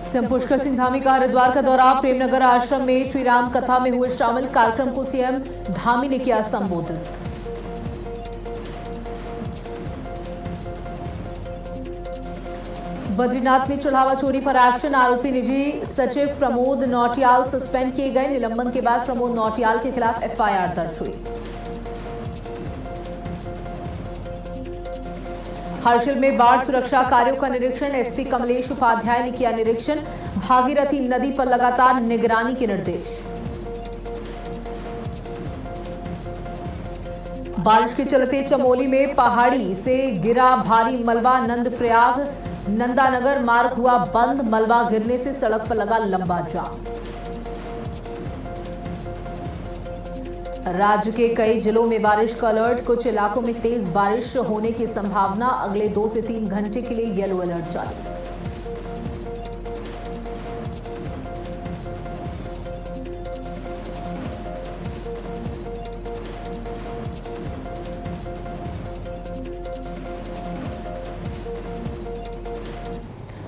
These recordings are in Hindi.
सीएम पुष्कर सिंह धामी का हरिद्वार का दौरा। प्रेमनगर आश्रम में श्री राम कथा में हुए शामिल। कार्यक्रम को सीएम धामी ने किया संबोधित। बद्रीनाथ में चढ़ावा चोरी पर एक्शन। आरोपी निजी सचिव प्रमोद नौटियाल सस्पेंड किए गए। निलंबन के बाद प्रमोद नौटियाल के खिलाफ एफआईआर दर्ज हुई। हर्षिल में बाढ़ सुरक्षा कार्यों का निरीक्षण। एसपी कमलेश उपाध्याय ने किया निरीक्षण। भागीरथी नदी पर लगातार निगरानी के निर्देश। बारिश के चलते चमोली में पहाड़ी से गिरा भारी मलबा। नंदप्रयाग नंदानगर मार्ग हुआ बंद। मलबा गिरने से सड़क पर लगा लंबा जाम। राज्य के कई जिलों में बारिश का अलर्ट। कुछ इलाकों में तेज बारिश होने की संभावना। अगले 2 से 3 घंटे के लिए येलो अलर्ट जारी।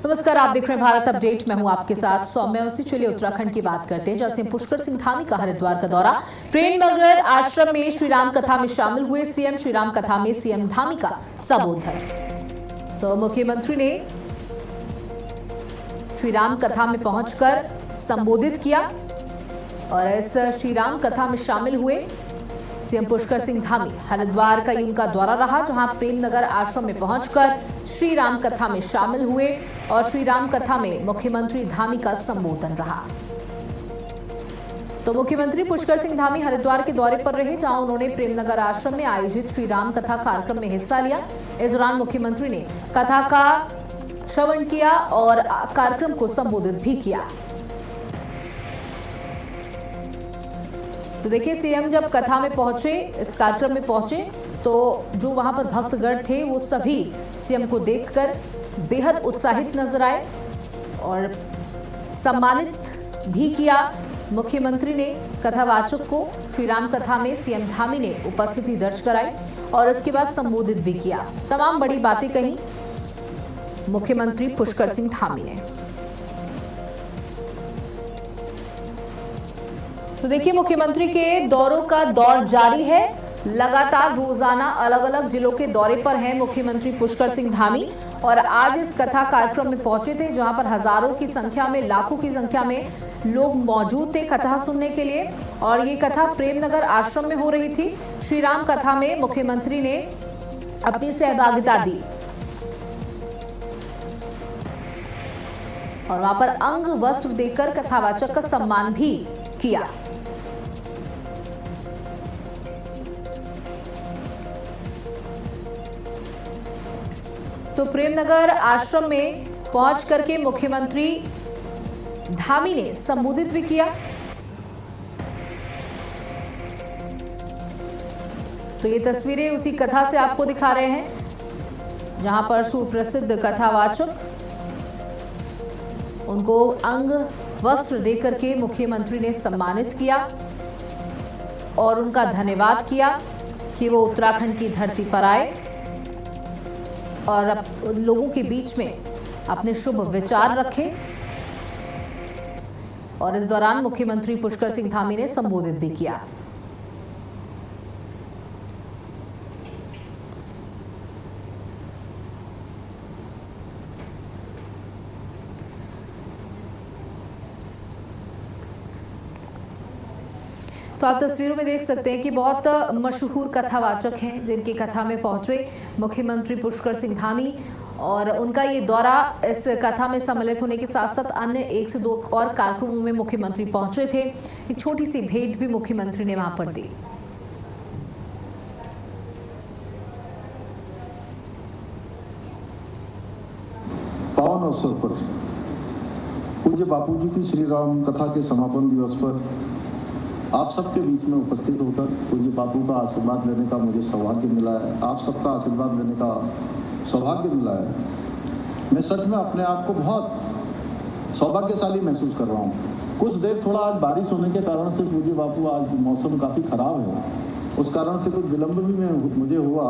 नमस्कार, आप देख रहे हैं भारत अपडेट। मैं हूं आपके साथ सौम्या। उसी चलिए उत्तराखंड की बात करते हैं, जहां से पुष्कर सिंह धामी का हरिद्वार का दौरा। प्रेमनगर आश्रम में श्री राम कथा में शामिल हुए सीएम। श्री राम कथा में सीएम धामी का संबोधन। तो मुख्यमंत्री ने श्री राम कथा में पहुंचकर संबोधित किया और इस श्री राम कथा में शामिल हुए सीएम पुष्कर सिंह धामी। हरिद्वार का उनका दौरा रहा, जहां प्रेमनगर आश्रम में पहुंचकर श्री राम कथा में शामिल हुए और श्री राम कथा में मुख्यमंत्री धामी का संबोधन रहा। तो मुख्यमंत्री पुष्कर सिंह धामी हरिद्वार के दौरे पर रहे, जहां उन्होंने प्रेमनगर आश्रम में आयोजित श्री राम कथा कार्यक्रम में हिस्सा लिया। इस दौरान मुख्यमंत्री ने कथा का श्रवण किया और कार्यक्रम को संबोधित भी किया। तो देखिए, सीएम जब कथा में पहुंचे, इस कार्यक्रम में पहुंचे, तो जो वहां पर भक्तगण थे वो सभी सीएम को देखकर बेहद उत्साहित नजर आए और सम्मानित भी किया। मुख्यमंत्री ने कथावाचक को श्री राम कथा में सीएम धामी ने उपस्थिति दर्ज कराई और इसके बाद संबोधित भी किया। तमाम बड़ी बातें कही मुख्यमंत्री पुष्कर सिंह धामी ने। तो देखिए, मुख्यमंत्री के दौरों का दौर जारी है। लगातार रोजाना अलग अलग जिलों के दौरे पर हैं मुख्यमंत्री पुष्कर सिंह धामी और आज इस कथा कार्यक्रम में पहुंचे थे, जहां पर हजारों की संख्या में, लाखों की संख्या में लोग मौजूद थे कथा सुनने के लिए। और ये कथा प्रेमनगर आश्रम में हो रही थी। श्री राम कथा में मुख्यमंत्री ने अपनी सहभागिता दी और वहां पर अंग वस्त्र देकर कथावाचक का सम्मान भी किया। तो प्रेमनगर आश्रम में पहुंच करके मुख्यमंत्री धामी ने संबोधित भी किया। तो ये तस्वीरें उसी कथा से आपको दिखा रहे हैं, जहां पर सुप्रसिद्ध कथावाचक उनको अंग वस्त्र देकर के मुख्यमंत्री ने सम्मानित किया और उनका धन्यवाद किया कि वो उत्तराखंड की धरती पर आए और लोगों के बीच में अपने शुभ विचार रखे। और इस दौरान मुख्यमंत्री पुष्कर सिंह धामी ने संबोधित भी किया। तो आप तस्वीरों में देख सकते हैं कि बहुत मशहूर कथावाचक हैं जिनकी कथा में पहुंचे मुख्यमंत्री पुष्कर सिंह धामी और उनका ये दौरा, इस कथा में सम्मिलित होने के साथ साथ अन्य 1 से 2 और कार्यक्रमों में मुख्यमंत्री पहुंचे थे। एक छोटी सी भेंट भी मुख्यमंत्री ने वहां पर दी। पावन अवसर पर पूज्य बापू जी की श्री राम कथा के समापन दिवस पर आप सबके बीच में उपस्थित होकर पूज्य बापू का आशीर्वाद लेने का मुझे सौभाग्य मिला है। आप सबका आशीर्वाद लेने का सौभाग्य मिला है। मैं सच में अपने आप को बहुत सौभाग्यशाली महसूस कर रहा हूँ। कुछ देर थोड़ा आज बारिश होने के कारण से पूज्य बापू, आज मौसम काफ़ी ख़राब है, उस कारण से कुछ विलम्ब भी मुझे हुआ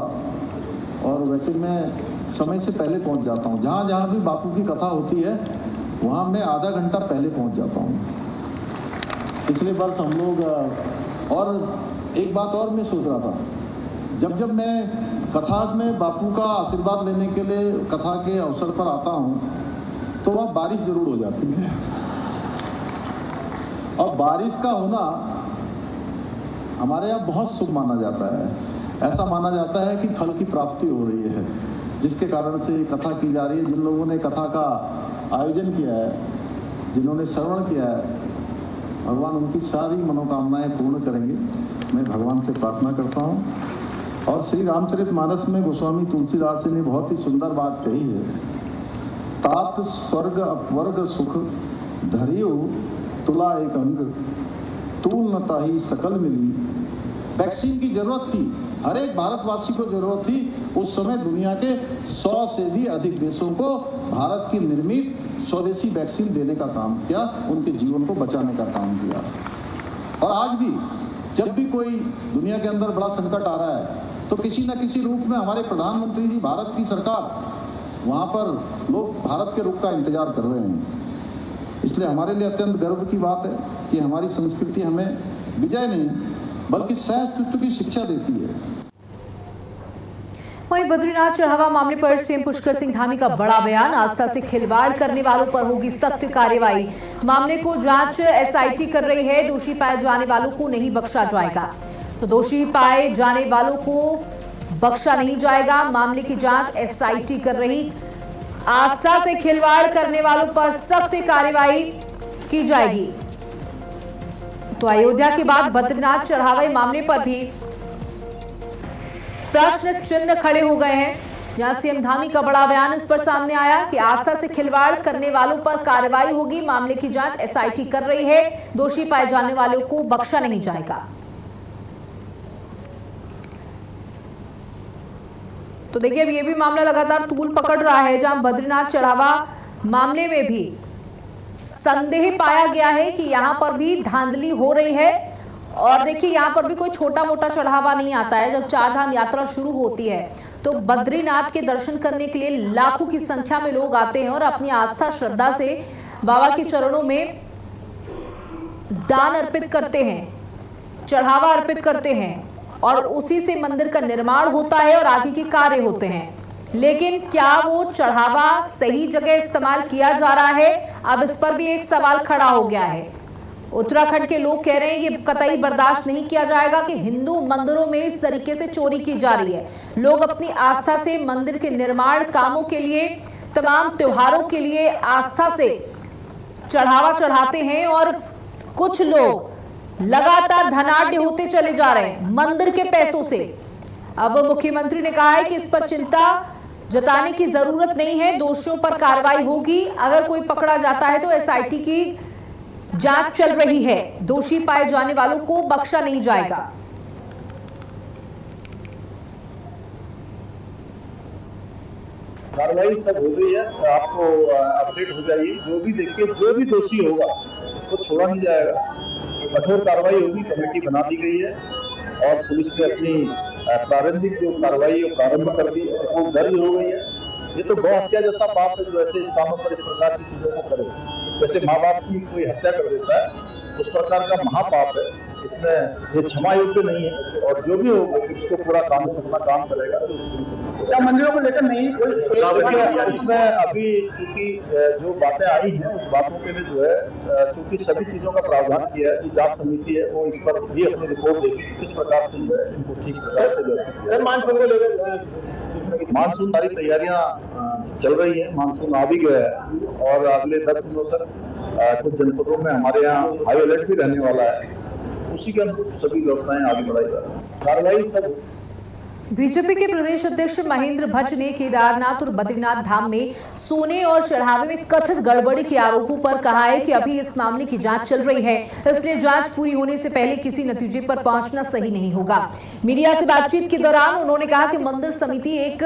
और वैसे मैं समय से पहले पहुँच जाता हूँ। जहाँ जहाँ भी बापू की कथा होती है वहाँ मैं आधा घंटा पहले पहुँच जाता हूँ। पिछले वर्ष हम लोग और एक बात और मैं सोच रहा था, जब मैं कथा में बापू का आशीर्वाद लेने के लिए कथा के अवसर पर आता हूँ तो वहाँ बारिश जरूर हो जाती है, और बारिश का होना हमारे यहाँ बहुत शुभ माना जाता है। ऐसा माना जाता है कि फल की प्राप्ति हो रही है, जिसके कारण से कथा की जा रही है। जिन लोगों ने कथा का आयोजन किया है, जिन्होंने श्रवण किया है, भगवान उनकी सारी मनोकामनाएं पूर्ण करेंगे, मैं भगवान से प्रार्थना करता हूँ। और श्री रामचरितमानस में गोस्वामी तुलसीदास जी ने बहुत ही सुंदर बात कही है, तात स्वर्ग अपवर्ग सुख धरियो तुला एक अंग, तूल न ताही सकल मिली। वैक्सीन की जरूरत थी, हर एक भारतवासी को जरूरत थी। उस समय दुनिया के 100 से भी अधिक देशों को भारत की निर्मित स्वदेशी वैक्सीन देने का काम किया, उनके जीवन को बचाने का काम किया। और आज भी जब भी कोई दुनिया के अंदर बड़ा संकट आ रहा है तो किसी न किसी रूप में हमारे प्रधानमंत्री जी, भारत की सरकार, वहाँ पर लोग भारत के रुख का इंतजार कर रहे हैं। इसलिए हमारे लिए अत्यंत गर्व की बात है कि हमारी संस्कृति हमें विजय नहीं बल्कि सहअस्तित्व की शिक्षा देती है। वहीं बद्रीनाथ चढ़ावा मामले पर सीएम पुष्कर सिंह धामी का बड़ा बयान, आस्था से खिलवाड़ करने वालों पर होगी सख्त कार्रवाई। मामले को जांच एसआईटी कर रही है, दोषी पाए जाने वालों को नहीं बख्शा जाएगा। तो दोषी पाए जाने वालों को बख्शा नहीं जाएगा, मामले की जांच एसआईटी कर रही। आस्था से खिलवाड़ करने वालों पर सख्त कार्रवाई की जाएगी। तो अयोध्या के बाद बद्रीनाथ चढ़ावा मामले पर भी प्रश्न चिन्ह खड़े हो गए हैं। यहां सीएम धामी का बड़ा बयान इस पर सामने आया कि आस्था से खिलवाड़ करने वालों पर कार्रवाई होगी, मामले की जांच एसआईटी कर रही है, दोषी पाए जाने वालों को बख्शा नहीं जाएगा। तो देखिए, अब ये भी मामला लगातार तूल पकड़ रहा है, जहां बद्रीनाथ चढ़ावा मामले में भी संदेह पाया गया है कि यहां पर भी धांधली हो रही है। और देखिए, यहां पर भी कोई छोटा मोटा चढ़ावा नहीं आता है। जब चार धाम यात्रा शुरू होती है तो बद्रीनाथ के दर्शन करने के लिए लाखों की संख्या में लोग आते हैं और अपनी आस्था श्रद्धा से बाबा के चरणों में दान अर्पित करते हैं, चढ़ावा अर्पित करते हैं, और उसी से मंदिर का निर्माण होता है और आगे के कार्य होते हैं। लेकिन क्या वो चढ़ावा सही जगह इस्तेमाल किया जा रहा है? अब इस पर भी एक सवाल खड़ा हो गया है। उत्तराखंड के लोग कह रहे हैं कि कतई बर्दाश्त नहीं किया जाएगा कि हिंदू मंदिरों में इस तरीके से चोरी की जा रही है। लोग अपनी आस्था से मंदिर के निर्माण कामों के लिए, तमाम त्योहारों के लिए आस्था से चढ़ावा चढ़ाते हैं और कुछ लोग लगातार धनाढ्य होते चले जा रहे हैं मंदिर के पैसों से। अब मुख्यमंत्री ने कहा है कि इस पर चिंता जताने की जरूरत नहीं है, दोषियों पर कार्रवाई होगी। अगर कोई पकड़ा जाता है तो एसआईटी की जांच चल रही है, दोषी पाए जाने वालों को बख्शा नहीं जाएगा। कार्रवाई सब हो गई है, आपको अपडेट हो जाइए। जो भी देखिए, जो भी दोषी होगा वो छोड़ा नहीं जाएगा, कठोर कार्रवाई होगी। कमेटी बना दी गई है और पुलिस ने अपनी प्रारंभिक जो कार्रवाई प्रारंभ कर दी है, वो दर्ज हो गई है। ये तो गौ हत्या जैसा पाप है जो ऐसे स्थानों पर इस प्रकार की चीजों को करे। जैसे माँ बाप की कोई हत्या कर देता है, उस प्रकार का महापाप है। इसमें ये क्षमा योग्य नहीं है और जो भी होगा उसको पूरा कानून अपना काम करेगा। क्या मंदिरों को लेकर नहीं कोई इसमें अभी चूंकि जो बातें आई हैं उस बातों के लिए जो है चूंकि सभी चीजों का प्रावधान किया है, जांच समिति है वो इस पर भी अपनी रिपोर्ट देगी किस प्रकार से जो है इनको ठीक प्रकार से मानसून को लेकर मानसून सारी तैयारियां चल रही है। मानसून आ भी गया है और अगले 10 दिनों तक कुछ जनपदों में हमारे यहाँ हाई अलर्ट भी रहने वाला है। उसी के अनुरूप सभी व्यवस्थाएं आगे बढ़ाई जा रही है। कार्रवाई सब बीजेपी के प्रदेश अध्यक्ष महेंद्र भट्ट ने केदारनाथ और बद्रीनाथ धाम में सोने और चढ़ावे में कथित गड़बड़ी के आरोपों पर कहा है कि अभी इस मामले की जांच चल रही है, इसलिए जांच पूरी होने से पहले किसी नतीजे पर पहुंचना सही नहीं होगा। मीडिया से बातचीत के दौरान उन्होंने कहा कि मंदिर समिति एक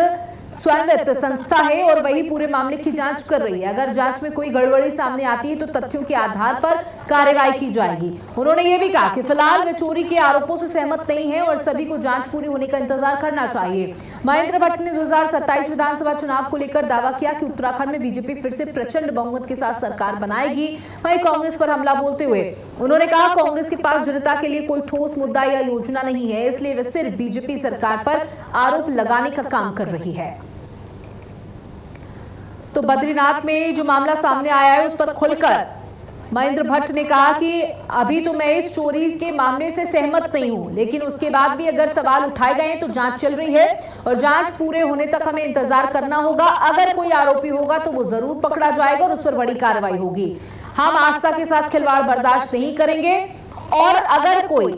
स्वायत्त संस्था है और वही पूरे मामले की जांच कर रही है। अगर जांच में कोई गड़बड़ी सामने आती है तो तथ्यों के आधार पर कार्रवाई की जाएगी। उन्होंने ये भी कहा कि फिलहाल वे चोरी के आरोपों से सहमत नहीं है और सभी को जांच पूरी होने का इंतजार करना चाहिए। महेंद्र भट्ट ने 2027 विधानसभा चुनाव को लेकर दावा किया कि उत्तराखंड में बीजेपी फिर से प्रचंड बहुमत के साथ सरकार बनाएगी। वहीं कांग्रेस पर हमला बोलते हुए उन्होंने कहा, कांग्रेस के पास जनता के लिए कोई ठोस मुद्दा या योजना नहीं है, इसलिए वे सिर्फ बीजेपी सरकार पर आरोप लगाने का काम कर रही है। तो बद्रीनाथ में जो मामला सामने आया है उस पर खुलकर महेंद्र भट्ट ने कहा कि अभी तो मैं इस चोरी के मामले से सहमत नहीं हूं, लेकिन उसके बाद भी अगर सवाल उठाए गए हैं तो जांच चल रही है और जांच पूरे होने तक हमें इंतजार करना होगा। अगर कोई आरोपी होगा तो वो जरूर पकड़ा जाएगा और उस पर बड़ी कार्रवाई होगी। हम आस्था के साथ खिलवाड़ बर्दाश्त नहीं करेंगे और अगर कोई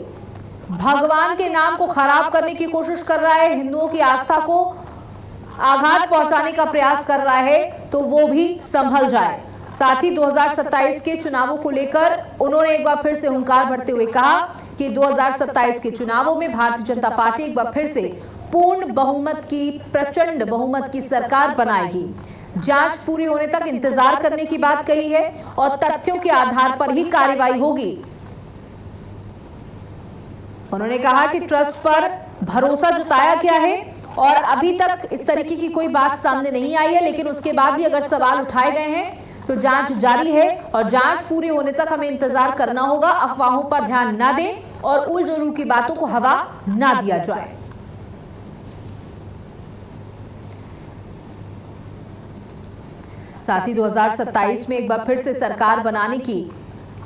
भगवान के नाम को खराब करने की कोशिश कर रहा है, हिंदुओं की आस्था को आघात पहुंचाने का प्रयास कर रहा है, तो वो भी संभल जाए। साथ ही 2027 के चुनावों को लेकर उन्होंने एक बार फिर से हुंकार भरते हुए कहा कि 2027 के चुनावों में भारतीय जनता पार्टी एक बार फिर से पूर्ण बहुमत की, प्रचंड बहुमत की सरकार बनाएगी। जांच पूरी होने तक इंतजार करने की बात कही है और तथ्यों के आधार पर ही कार्रवाई होगी। उन्होंने कहा कि ट्रस्ट पर भरोसा जताया गया है और अभी तक इस तरीके की कोई बात सामने नहीं आई है, लेकिन उसके बाद भी अगर सवाल उठाए गए हैं तो जांच जारी है और जांच पूरी होने तक हमें इंतजार करना होगा। अफवाहों पर ध्यान ना दें और उल जलूल की बातों को हवा ना दिया जाए। साथ ही 2027 में एक बार फिर से सरकार बनाने की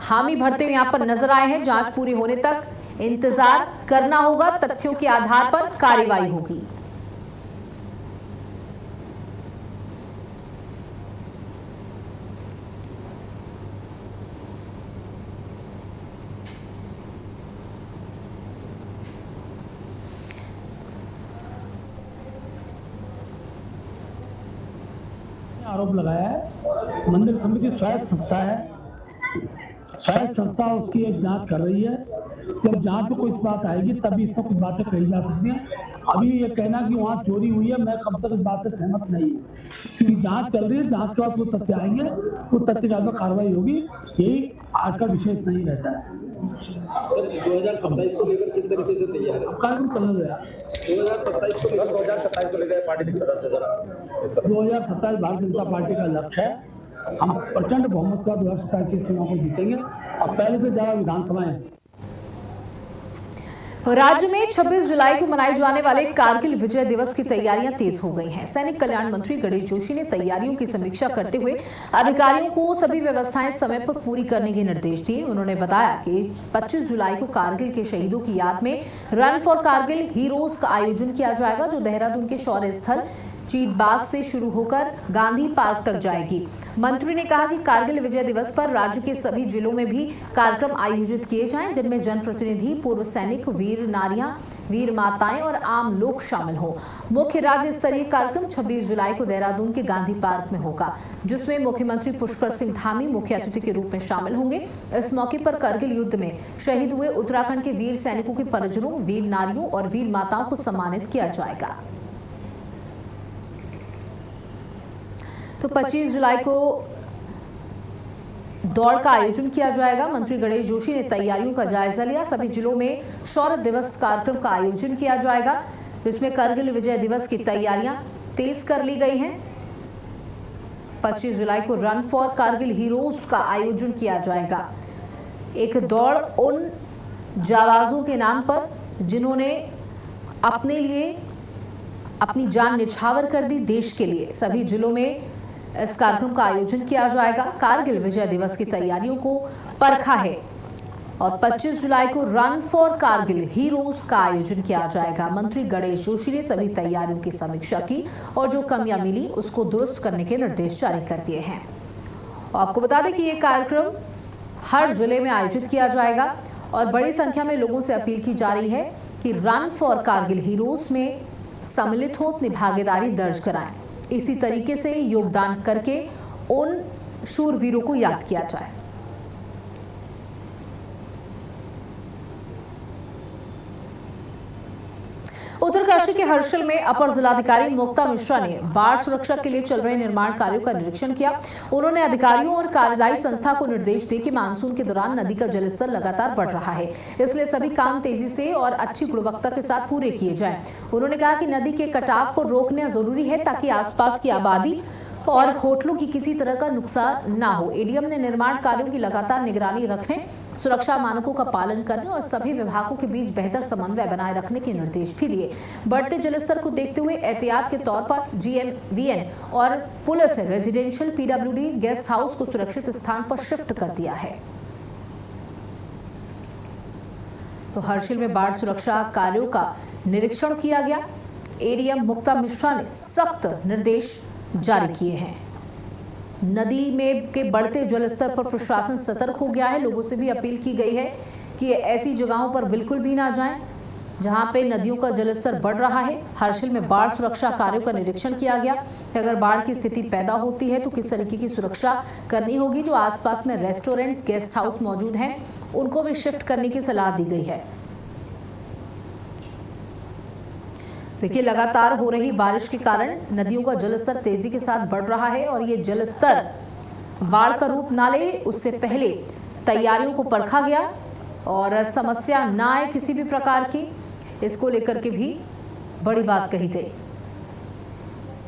हामी भरते हुए यहां पर नजर आए हैं। जांच पूरी होने तक इंतजार करना होगा, तथ्यों के आधार पर कार्रवाई होगी। आरोप लगाया है मंदिर समिति स्वायत्त संस्था है, स्वायत्त संस्था उसकी एक जांच कर रही है। जब जांच में कोई बात आएगी तभी इसमें कुछ बातें कही जा सकती हैं। अभी ये कहना कि वहाँ चोरी हुई है, मैं कम से कम इस बात से सहमत नहीं हूँ, क्योंकि जांच चल रही है। जांच के बाद वो तथ्य आएंगे, वो तथ्य के आधार पर कार्रवाई होगी। यही आज का विषय नहीं रहता है। 2027 को लेकर किस तरीके से तैयार है? कार्यक्रम चलने दो यार। 2027 को लेकर पार्टी की तरफ से 2027 भारतीय जनता पार्टी का लक्ष्य है। हम प्रचंड बहुमत का 2027 के चुनाव को जीतेंगे और पहले से ज्यादा विधानसभाएं। राज्य में 26 जुलाई को मनाए जाने वाले कारगिल विजय दिवस की तैयारियां तेज हो गई हैं। सैनिक कल्याण मंत्री गणेश जोशी ने तैयारियों की समीक्षा करते हुए अधिकारियों को सभी व्यवस्थाएं समय पर पूरी करने के निर्देश दिए। उन्होंने बताया कि 25 जुलाई को कारगिल के शहीदों की याद में रन फॉर कारगिल हीरोज का आयोजन किया जाएगा, जो देहरादून के शौर्य स्थल चीट बाग से शुरू होकर गांधी पार्क तक जाएगी। मंत्री ने कहा कि कारगिल विजय दिवस पर राज्य के सभी जिलों में भी कार्यक्रम आयोजित किए जाएं, जिनमें जनप्रतिनिधि, पूर्व सैनिक, वीर नारियां, वीर माताएं और आम लोग शामिल हो। मुख्य राज्य स्तरीय कार्यक्रम 26 जुलाई को देहरादून के गांधी पार्क में होगा, जिसमें मुख्यमंत्री पुष्कर सिंह धामी मुख्य अतिथि के रूप में शामिल होंगे। इस मौके पर कारगिल युद्ध में शहीद हुए उत्तराखंड के वीर सैनिकों के परिजनों, वीर नारियों और वीर माताओं को सम्मानित किया जाएगा। तो 25 जुलाई को दौड़ का आयोजन किया जाएगा। मंत्री गणेश जोशी ने तैयारियों का जायजा लिया। सभी जिलों में शौर्य दिवस कार्यक्रम का आयोजन किया जाएगा, जिसमें कारगिल विजय दिवस की तैयारियां तेज कर ली गई हैं। 25 जुलाई को रन फॉर कारगिल हीरोज का आयोजन किया जाएगा। एक दौड़ उन जाबाजों के नाम पर जिन्होंने अपने लिए अपनी जान निछावर कर दी देश के लिए। सभी जिलों में इस कार्यक्रम का आयोजन किया जाएगा। कारगिल विजय दिवस की तैयारियों को परखा है और 25 जुलाई को रन फॉर कारगिल हीरोज का आयोजन किया जाएगा। मंत्री गणेश जोशी ने सभी तैयारियों की समीक्षा की और जो कमियां मिली उसको दुरुस्त करने के निर्देश जारी कर दिए हैं। आपको बता दें कि ये कार्यक्रम हर जिले में आयोजित किया जाएगा और बड़ी संख्या में लोगों से अपील की जा रही है कि रन फॉर कारगिल हीरोज में सम्मिलित हो, अपनी भागीदारी दर्ज कराएं। इसी तरीके से योगदान करके उन शूरवीरों को याद किया जाए। उत्तरकाशी के हर्षिल में अपर जिलाधिकारी मुक्ता मिश्रा ने बाढ़ सुरक्षा के लिए चल रहे निर्माण कार्यों का निरीक्षण किया। उन्होंने अधिकारियों और कार्यदायी संस्था को निर्देश दिए कि मानसून के दौरान नदी का जलस्तर लगातार बढ़ रहा है, इसलिए सभी काम तेजी से और अच्छी गुणवत्ता के साथ पूरे किए जाएं। उन्होंने कहा कि नदी के कटाव को रोकना जरूरी है ताकि आसपास की आबादी और होटलों की किसी तरह का नुकसान ना हो। एडीएम ने निर्माण कार्यों की लगातार निगरानी रखने, सुरक्षा मानकों का पालन करने और सभी विभागों के बीच बेहतर समन्वय बनाए रखने के निर्देश भी दिए। बढ़ते जलस्तर को देखते हुए एहतियात के तौर पर GMVN और पुलिस ने रेजिडेंशियल PWD गेस्ट हाउस को सुरक्षित स्थान पर शिफ्ट कर दिया है। तो हर्षिल में बाढ़ सुरक्षा कार्यों का निरीक्षण किया गया। एडीएम मुक्ता मिश्रा ने सख्त निर्देश जारी किए हैं। नदी में के बढ़ते जलस्तर पर प्रशासन सतर्क हो गया है। लोगों से भी अपील की गई है कि ऐसी जगहों पर बिल्कुल भी ना जाएं जहां पे नदियों का जलस्तर बढ़ रहा है। हर्षिल में बाढ़ सुरक्षा कार्यों का निरीक्षण किया गया। अगर बाढ़ की स्थिति पैदा होती है तो किस तरीके की सुरक्षा करनी होगी। जो आसपास में रेस्टोरेंट्स, गेस्ट हाउस मौजूद हैं, उनको भी शिफ्ट करने की सलाह दी गई है। देखिए, लगातार हो रही बारिश के कारण नदियों का जलस्तर तेजी के साथ बढ़ रहा है और ये जलस्तर बाढ़ का रूप ना ले, उससे पहले तैयारियों को परखा गया और समस्या ना आए किसी भी प्रकार की, इसको लेकर के भी बड़ी बात कही गई।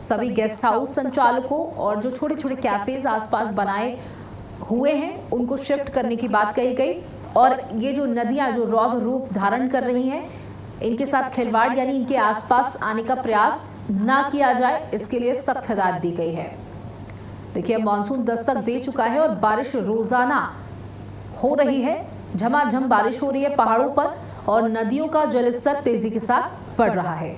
सभी गेस्ट हाउस संचालकों और जो छोटे छोटे कैफेज आसपास बनाए हुए हैं उनको शिफ्ट करने की बात कही गई। और ये जो नदियां जो रौद्र रूप धारण कर रही हैं, इनके साथ खिलवाड़ यानी इनके आसपास आने का प्रयास ना किया जाए, इसके लिए सख्त हिदायत दी गई है। देखिए, मानसून दस्तक दे चुका है और बारिश रोजाना हो रही है। झमाझम बारिश हो रही है पहाड़ों पर और नदियों का जलस्तर तेजी के साथ बढ़ रहा है।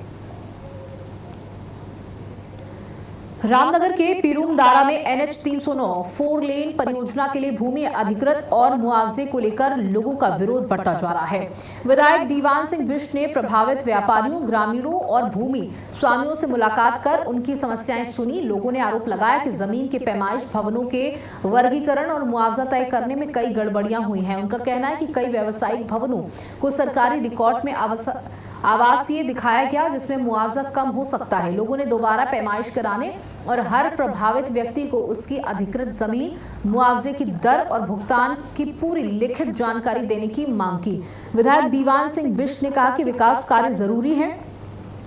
रामनगर के पीरूमदारा में NH 309 4 लेन परियोजना के लिए भूमि अधिकृत और मुआवजे को लेकर लोगों का विरोध बढ़ता जा रहा है। विधायक दीवान सिंह बिष्ट ने प्रभावित व्यापारियों, ग्रामीणों और भूमि स्वामियों से मुलाकात कर उनकी समस्याएं सुनी। लोगों ने आरोप लगाया कि जमीन के पैमाइश, भवनों के वर्गीकरण और मुआवजा तय करने में कई गड़बड़ियां हुई हैं। उनका कहना है कि कई व्यावसायिक भवनों को सरकारी रिकॉर्ड में आवासीय दिखाया गया, जिसमें मुआवजा कम हो सकता है। लोगों ने दोबारा पैमाइश कराने और हर प्रभावित व्यक्ति को उसकी अधिकृत जमीन, मुआवजे की दर और भुगतान की पूरी लिखित जानकारी देने की मांग की। विधायक दीवान सिंह बिष्ट ने कहा कि विकास कार्य जरूरी है,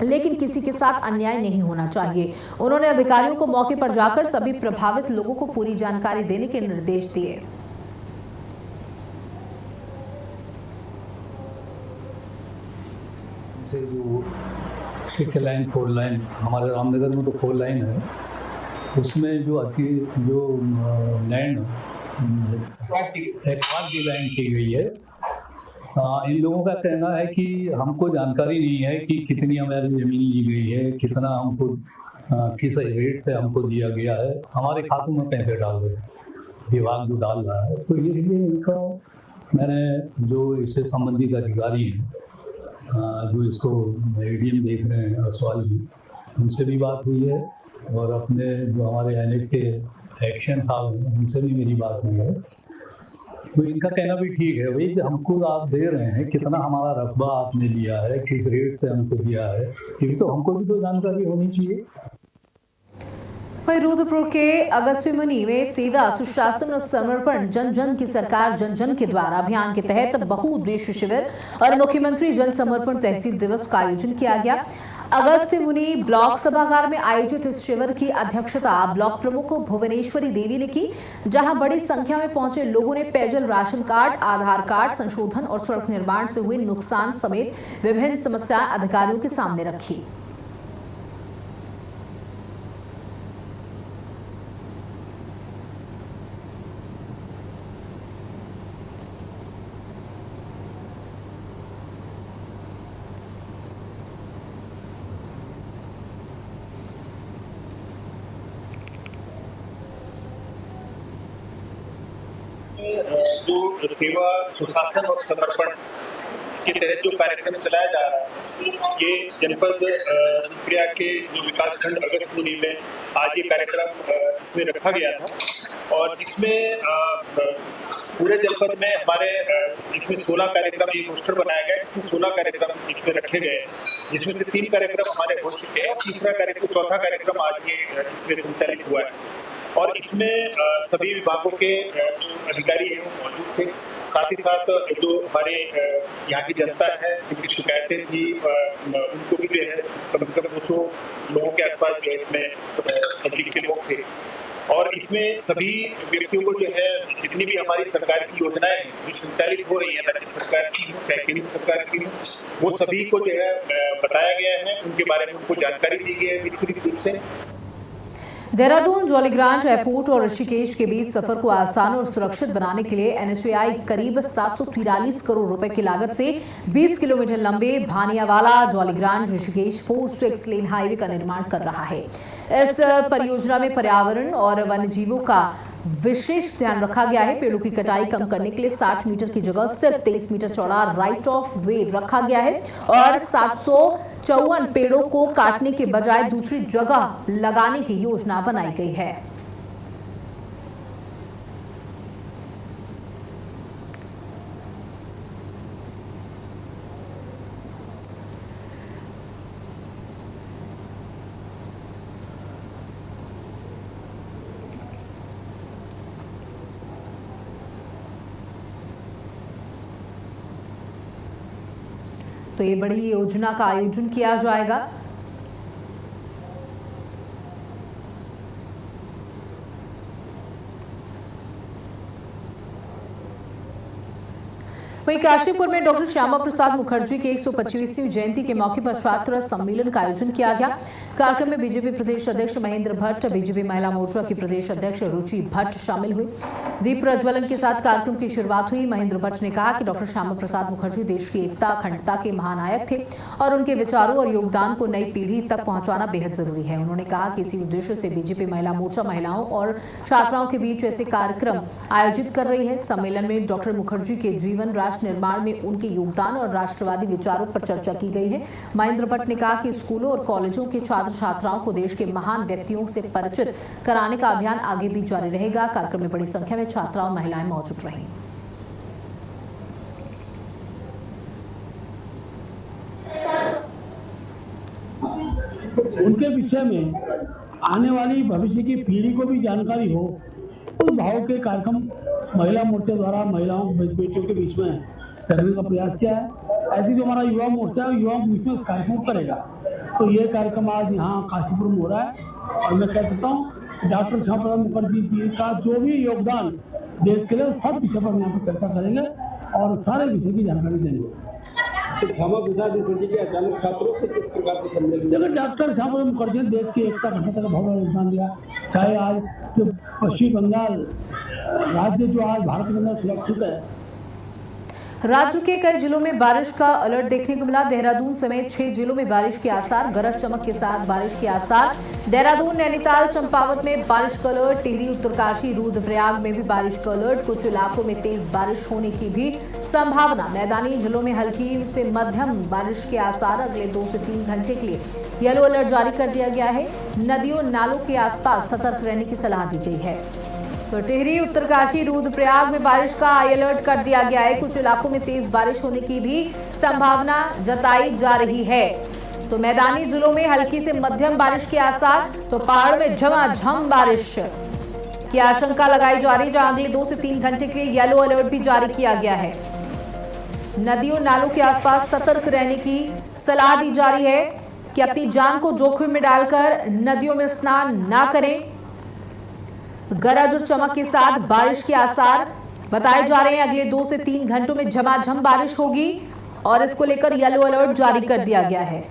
लेकिन किसी के साथ अन्याय नहीं होना चाहिए। उन्होंने अधिकारियों को मौके पर जाकर सभी प्रभावित लोगों को पूरी जानकारी देने के निर्देश दिए। से जो 6 लाइन 4 लाइन हमारे रामनगर में तो 4 लाइन है, उसमें जो लैंड एक्वार की लाइन की गई है। इन लोगों का कहना है कि हमको जानकारी नहीं है कि कितनी हमारी ज़मीन ली गई है, कितना हमको किस रेट से हमको दिया गया है। हमारे खातों में पैसे डाल रहे विभाग जो डाल रहा है। तो ये इनका मैंने जो इससे संबंधित अधिकारी हैं जो इसको एडीएम देख रहे हैं असवाल जी, उनसे भी बात हुई है और अपने जो हमारे NH के एक्शन साहब हैं उनसे भी मेरी बात हुई है। तो इनका कहना भी ठीक है, भाई हमको आप दे रहे हैं, कितना हमारा रकबा आपने लिया है, किस रेट से हमको दिया है, ये तो हमको भी तो जानकारी होनी चाहिए। वहीं रुद्रपुर के अगस्त्यमुनि में सेवा, सुशासन और समर्पण जन जन की सरकार जन जन के द्वारा अभियान के तहत बहुउद्देश्य शिविर और मुख्यमंत्री जन समर्पण तहसील दिवस का आयोजन किया गया। अगस्त्यमुनि ब्लॉक सभागार में आयोजित इस शिविर की अध्यक्षता ब्लॉक प्रमुख भुवनेश्वरी देवी ने की, जहां बड़ी संख्या में पहुंचे लोगों ने पेयजल, राशन कार्ड, आधार कार्ड संशोधन और सड़क निर्माण से हुए नुकसान समेत विभिन्न समस्याएं अधिकारियों के सामने रखी। जो सेवा, सुशासन और समर्पण के तहत जो कार्यक्रम चलाया जा रहा है, ये जनपद रुद्रप्रयाग के जो विकास खंड अगस्त्यमुनि में आज ये कार्यक्रम इसमें रखा गया था और जिसमें पूरे जनपद में हमारे इसमें 16 कार्यक्रम, एक पोस्टर बनाया गया जिसमें 16 कार्यक्रम इसमें रखे गए, जिसमें से 3 कार्यक्रम हमारे हो चुके हैं और चौथा कार्यक्रम आज ये इसमें संचालित हुआ है। और इसमें सभी विभागों के जो अधिकारी हैं वो मौजूद थे, साथ ही साथ जो हमारे यहाँ की जनता है जिनकी शिकायतें थी उनको भी जो है कम से कम 200 लोगों के आसपास जो है इसमें पब्लिक के लोग थे। और इसमें सभी व्यक्तियों को जो है जितनी भी हमारी सरकार की योजनाएं जो संचालित हो रही है, राज्य सरकार की हो चाहे केंद्र सरकार की हो, वो सभी को जो है बताया गया है, उनके बारे में उनको जानकारी दी गई है विस्तृत रूप से। देहरादून, जौलीग्रांट एयरपोर्ट और ऋषिकेश के बीच सफर को आसान और सुरक्षित बनाने के लिए NHAI करीब 743 करोड़ रुपए की लागत से 20 किलोमीटर लंबे भानियावाला जौलीग्रांट ऋषिकेश 4-6 लेन हाईवे का निर्माण कर रहा है। इस परियोजना में पर्यावरण और वन्यजीवों का विशेष ध्यान रखा गया है। पेड़ों की कटाई कम करने के लिए 60 मीटर की जगह सिर्फ 23 मीटर चौड़ा राइट ऑफ वे रखा गया है और 754 पेड़ों को काटने के बजाय दूसरी जगह लगाने की योजना बनाई गई है। तो ये बड़ी योजना का आयोजन किया जाएगा। वहीं काशीपुर में डॉक्टर श्यामा प्रसाद मुखर्जी के 125वीं जयंती के मौके पर छात्र सम्मेलन का आयोजन किया गया। कार्यक्रम में बीजेपी प्रदेश अध्यक्ष महेंद्र भट्ट, बीजेपी महिला मोर्चा की प्रदेश अध्यक्ष रुचि भट्ट शामिल हुए। दीप प्रज्वलन के साथ कार्यक्रम की शुरुआत हुई। महेंद्र भट्ट ने कहा कि डॉक्टर श्यामा प्रसाद मुखर्जी देश की एकता, अखंडता के महानायक थे और उनके विचारों और योगदान को नई पीढ़ी तक पहुंचाना बेहद जरूरी है। उन्होंने कहा कि इसी उद्देश्य से बीजेपी महिला मोर्चा महिलाओं और छात्राओं के बीच ऐसे कार्यक्रम आयोजित कर रही है। सम्मेलन में डॉक्टर मुखर्जी के जीवन, राष्ट्र निर्माण में उनके योगदान और राष्ट्रवादी विचारों पर चर्चा की गई है। महेंद्र भट्ट ने कहा कि स्कूलों और कॉलेजों के छात्र छात्राओं को देश के महान व्यक्तियों से परिचित कराने का अभियान आगे भी जारी रहेगा। कार्यक्रम में बड़ी संख्या में छात्राओं महिलाएं मौजूद रहीं। उनके विषय में आने वाली भविष्य की पीढ़ी को भी जानकारी हो, उस भाव के कार्यक्रम महिला मोर्चा द्वारा महिलाओं बेटियों के बीच में करने का प्रयास किया है। ऐसे जो हमारा युवा मोर्चा है, युवाओं के बीच में इस कार्यक्रम करेगा। तो ये कार्यक्रम आज यहाँ काशीपुर में हो रहा है और मैं कह सकता हूँ डॉक्टर श्यामा प्रसाद मुखर्जी जी का जो भी योगदान देश के लिए, सब विषय पर यहाँ पर चर्चा करेंगे और सारे विषय की जानकारी देंगे। तो श्यामा प्रसाद मुखर्जी के अचानक छात्रों से किस प्रकार से सम्मेलन? देखो, डॉक्टर श्यामा प्रसाद मुखर्जी ने देश की एकता, अखंडता का बहुत बड़ा योगदान दिया। चाहे आज जो पश्चिम बंगाल राज्य जो आज भारत के अंदर सुरक्षित है। राज्य के कई जिलों में बारिश का अलर्ट देखने को मिला। देहरादून समेत 6 जिलों में बारिश के आसार, गरज चमक के साथ बारिश के आसार। देहरादून, नैनीताल, चंपावत में बारिश का अलर्ट। टिहरी, उत्तरकाशी, रुद्रप्रयाग में भी बारिश का अलर्ट। कुछ इलाकों में तेज बारिश होने की भी संभावना। मैदानी जिलों में हल्की से मध्यम बारिश के आसार। अगले 2 से 3 घंटे के लिए येलो अलर्ट जारी कर दिया गया है। नदियों नालों के आसपास सतर्क रहने की सलाह दी गई है। तो टिहरी, उत्तरकाशी, रुद्रप्रयाग में बारिश का हाई अलर्ट कर दिया गया है। कुछ इलाकों में तेज बारिश होने की भी संभावना जताई जा रही है। तो मैदानी जिलों में हल्की से मध्यम बारिश के आसार, तो पहाड़ में झमाझम बारिश की आशंका लगाई जा रही, जहां अगले 2 से 3 घंटे के लिए येलो अलर्ट भी जारी किया गया है। नदियों नालों के आसपास सतर्क रहने की सलाह दी जा रही है कि अपनी जान को जोखिम में डालकर नदियों में स्नान ना करें। गरज और चमक के साथ बारिश के आसार बताए जा रहे हैं। अगले 2 से 3 घंटों में झमाझम बारिश होगी और इसको लेकर येलो अलर्ट जारी कर दिया गया है।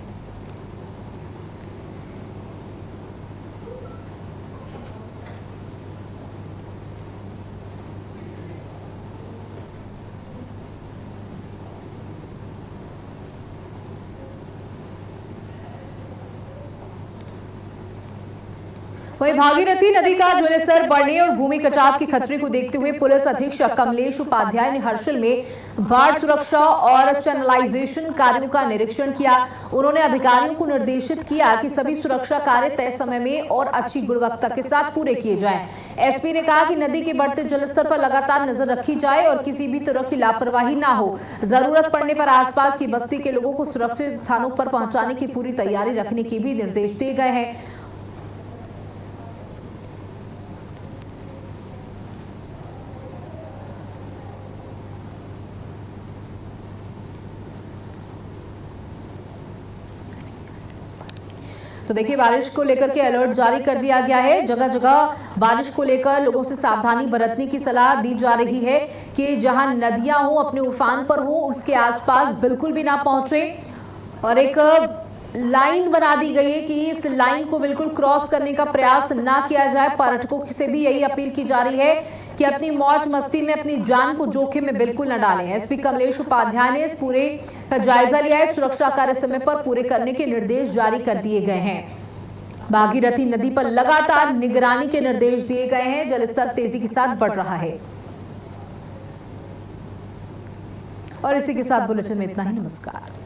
वहीं भागीरथी नदी का जलस्तर बढ़ने और भूमि कटाव के खतरे को देखते हुए पुलिस अधीक्षक कमलेश उपाध्याय ने हर्षिल में बाढ़ सुरक्षा और चैनलाइजेशन कार्यों का निरीक्षण किया। उन्होंने अधिकारियों को निर्देशित किया कि सभी सुरक्षा कार्य तय समय में और अच्छी गुणवत्ता के साथ पूरे किए जाएं। एसपी ने कहा कि नदी के बढ़ते जलस्तर पर लगातार नजर रखी जाए और किसी भी तरह की लापरवाही ना हो। जरूरत पड़ने पर आसपास की बस्ती के लोगों को सुरक्षित स्थानों पर पहुंचाने की पूरी तैयारी रखने के भी निर्देश दिए गए हैं। तो देखिए, बारिश को लेकर के अलर्ट जारी कर दिया गया है। जगह जगह बारिश को लेकर लोगों से सावधानी बरतने की सलाह दी जा रही है कि जहां नदियां हो अपने उफान पर हो, उसके आसपास बिल्कुल भी ना पहुंचे। और एक लाइन बना दी गई है कि इस लाइन को बिल्कुल क्रॉस करने का प्रयास ना किया जाए। पर्यटकों से भी यही अपील की जा रही है कि अपनी मौज मस्ती में अपनी जान को जोखिम में बिल्कुल न डालें। एसपी कमलेश उपाध्याय ने इस पूरे का जायजा लिया है। सुरक्षा कार्य समय पर पूरे करने के निर्देश जारी कर दिए गए हैं। भागीरथी नदी पर लगातार निगरानी के निर्देश दिए गए हैं। जलस्तर तेजी के साथ बढ़ रहा है। और इसी के साथ बुलेटिन में इतना ही। नमस्कार।